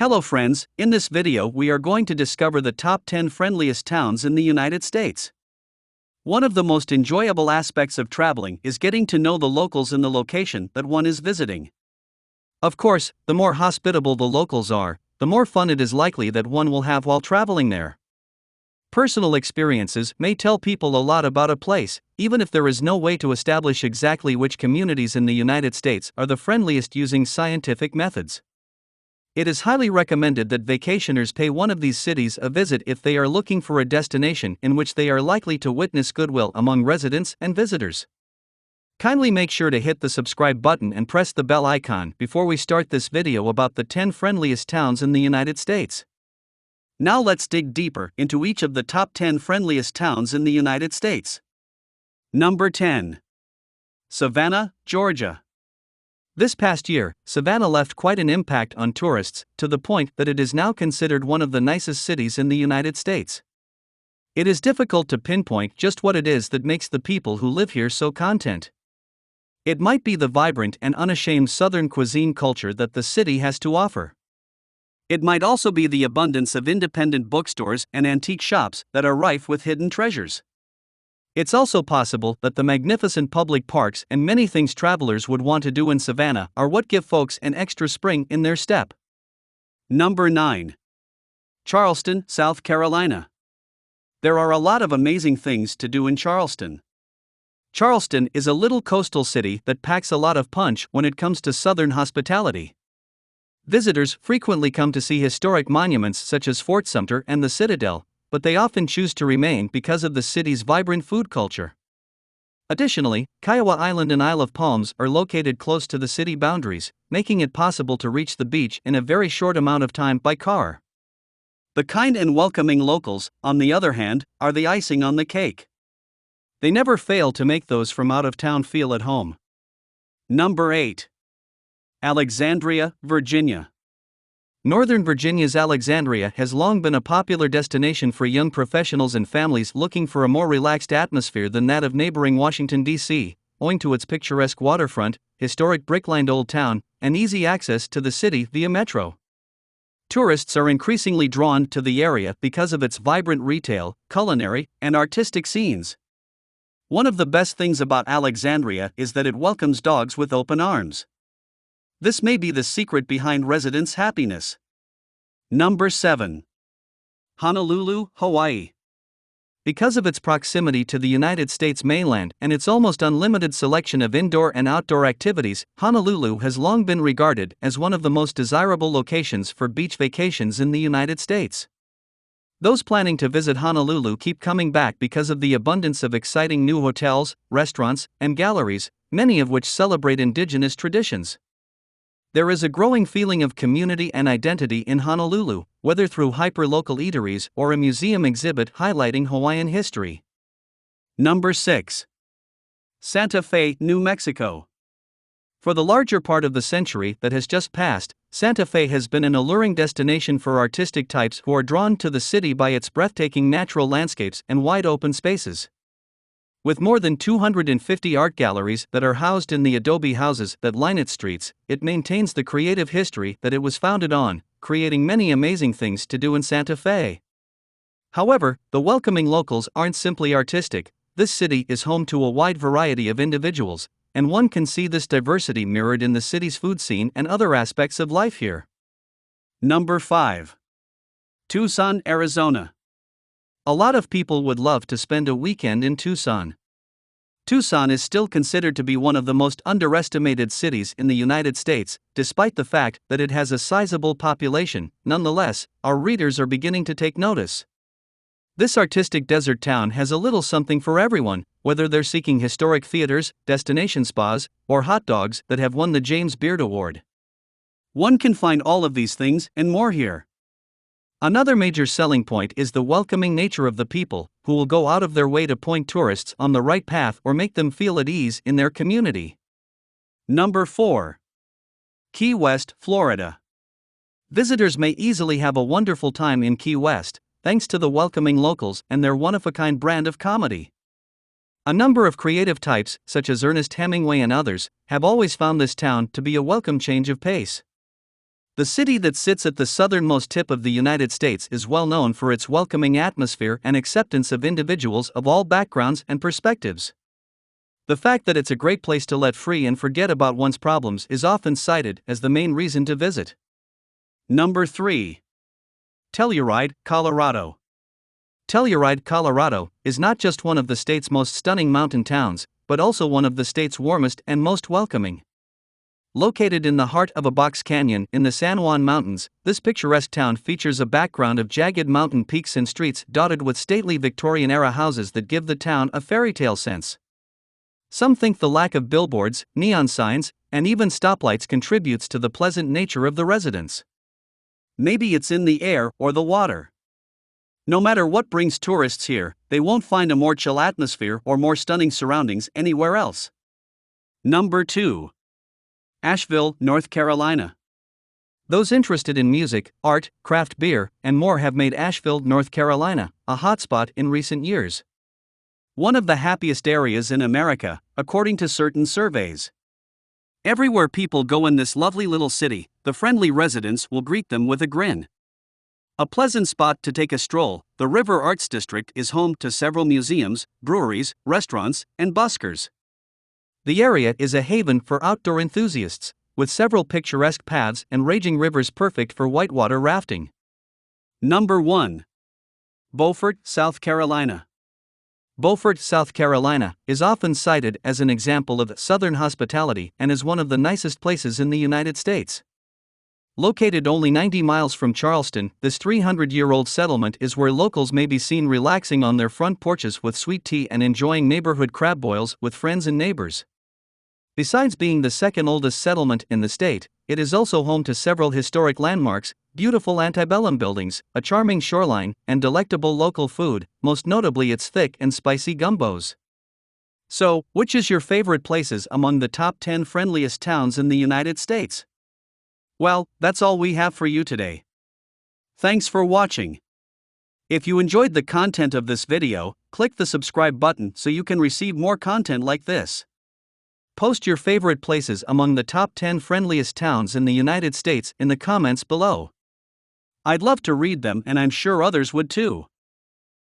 Hello friends, in this video we are going to discover the top 10 friendliest towns in the United States. One of the most enjoyable aspects of traveling is getting to know the locals in the location that one is visiting. Of course, the more hospitable the locals are, the more fun it is likely that one will have while traveling there. Personal experiences may tell people a lot about a place, even if there is no way to establish exactly which communities in the United States are the friendliest using scientific methods. It is highly recommended that vacationers pay one of these cities a visit if they are looking for a destination in which they are likely to witness goodwill among residents and visitors. Kindly make sure to hit the subscribe button and press the bell icon before we start this video about the 10 friendliest towns in the United States. Now let's dig deeper into each of the top 10 friendliest towns in the United States. Number 10. Savannah, Georgia. This past year, Savannah left quite an impact on tourists, to the point that it is now considered one of the nicest cities in the United States. It is difficult to pinpoint just what it is that makes the people who live here so content. It might be the vibrant and unashamed Southern cuisine culture that the city has to offer. It might also be the abundance of independent bookstores and antique shops that are rife with hidden treasures. It's also possible that the magnificent public parks and many things travelers would want to do in Savannah are what give folks an extra spring in their step. Number 9. Charleston, South Carolina. There are a lot of amazing things to do in Charleston. Charleston is a little coastal city that packs a lot of punch when it comes to Southern hospitality. Visitors frequently come to see historic monuments such as Fort Sumter and the Citadel, but they often choose to remain because of the city's vibrant food culture. Additionally, Kiowa Island and Isle of Palms are located close to the city boundaries, making it possible to reach the beach in a very short amount of time by car. The kind and welcoming locals, on the other hand, are the icing on the cake. They never fail to make those from out of town feel at home. Number 8. Alexandria, Virginia. Northern Virginia's Alexandria has long been a popular destination for young professionals and families looking for a more relaxed atmosphere than that of neighboring Washington, D.C., owing to its picturesque waterfront, historic brick-lined old town, and easy access to the city via metro. Tourists are increasingly drawn to the area because of its vibrant retail, culinary, and artistic scenes. One of the best things about Alexandria is that it welcomes dogs with open arms. This may be the secret behind residents' happiness. Number 7. Honolulu, Hawaii. Because of its proximity to the United States mainland and its almost unlimited selection of indoor and outdoor activities, Honolulu has long been regarded as one of the most desirable locations for beach vacations in the United States. Those planning to visit Honolulu keep coming back because of the abundance of exciting new hotels, restaurants, and galleries, many of which celebrate indigenous traditions. There is a growing feeling of community and identity in Honolulu, whether through hyper-local eateries or a museum exhibit highlighting Hawaiian history. Number 6. Santa Fe, New Mexico. For the larger part of the century that has just passed, Santa Fe has been an alluring destination for artistic types who are drawn to the city by its breathtaking natural landscapes and wide open spaces. With more than 250 art galleries that are housed in the adobe houses that line its streets, it maintains the creative history that it was founded on, creating many amazing things to do in Santa Fe. However, the welcoming locals aren't simply artistic. This city is home to a wide variety of individuals, and one can see this diversity mirrored in the city's food scene and other aspects of life here. Number 5. Tucson, Arizona. A lot of people would love to spend a weekend in Tucson. Tucson is still considered to be one of the most underestimated cities in the United States, despite the fact that it has a sizable population. Nonetheless, our readers are beginning to take notice. This artistic desert town has a little something for everyone, whether they're seeking historic theaters, destination spas, or hot dogs that have won the James Beard Award. One can find all of these things and more here. Another major selling point is the welcoming nature of the people, who will go out of their way to point tourists on the right path or make them feel at ease in their community. Number 4. Key West, Florida. Visitors may easily have a wonderful time in Key West, thanks to the welcoming locals and their one-of-a-kind brand of comedy. A number of creative types, such as Ernest Hemingway and others, have always found this town to be a welcome change of pace. The city that sits at the southernmost tip of the United States is well known for its welcoming atmosphere and acceptance of individuals of all backgrounds and perspectives. The fact that it's a great place to let free and forget about one's problems is often cited as the main reason to visit. Number 3. Telluride, Colorado. Telluride, Colorado, is not just one of the state's most stunning mountain towns, but also one of the state's warmest and most welcoming. Located in the heart of a box canyon in the San Juan Mountains, this picturesque town features a background of jagged mountain peaks and streets dotted with stately Victorian-era houses that give the town a fairy tale sense. Some think the lack of billboards, neon signs, and even stoplights contributes to the pleasant nature of the residents. Maybe it's in the air or the water. No matter what brings tourists here, they won't find a more chill atmosphere or more stunning surroundings anywhere else. Number 2. Asheville, North Carolina. Those interested in music, art, craft beer, and more have made Asheville, North Carolina, a hotspot in recent years. One of the happiest areas in America, according to certain surveys. Everywhere people go in this lovely little city, the friendly residents will greet them with a grin. A pleasant spot to take a stroll, the River Arts District is home to several museums, breweries, restaurants, and buskers. The area is a haven for outdoor enthusiasts, with several picturesque paths and raging rivers perfect for whitewater rafting. Number 1. Beaufort, South Carolina. Beaufort, South Carolina, is often cited as an example of Southern hospitality and is one of the nicest places in the United States. Located only 90 miles from Charleston, this 300-year-old settlement is where locals may be seen relaxing on their front porches with sweet tea and enjoying neighborhood crab boils with friends and neighbors. Besides being the second oldest settlement in the state, it is also home to several historic landmarks, beautiful antebellum buildings, a charming shoreline, and delectable local food, most notably its thick and spicy gumbos. So, which is your favorite places among the top 10 friendliest towns in the United States? Well, that's all we have for you today. Thanks for watching. If you enjoyed the content of this video, click the subscribe button so you can receive more content like this. Post your favorite places among the top 10 friendliest towns in the United States in the comments below. I'd love to read them and I'm sure others would too.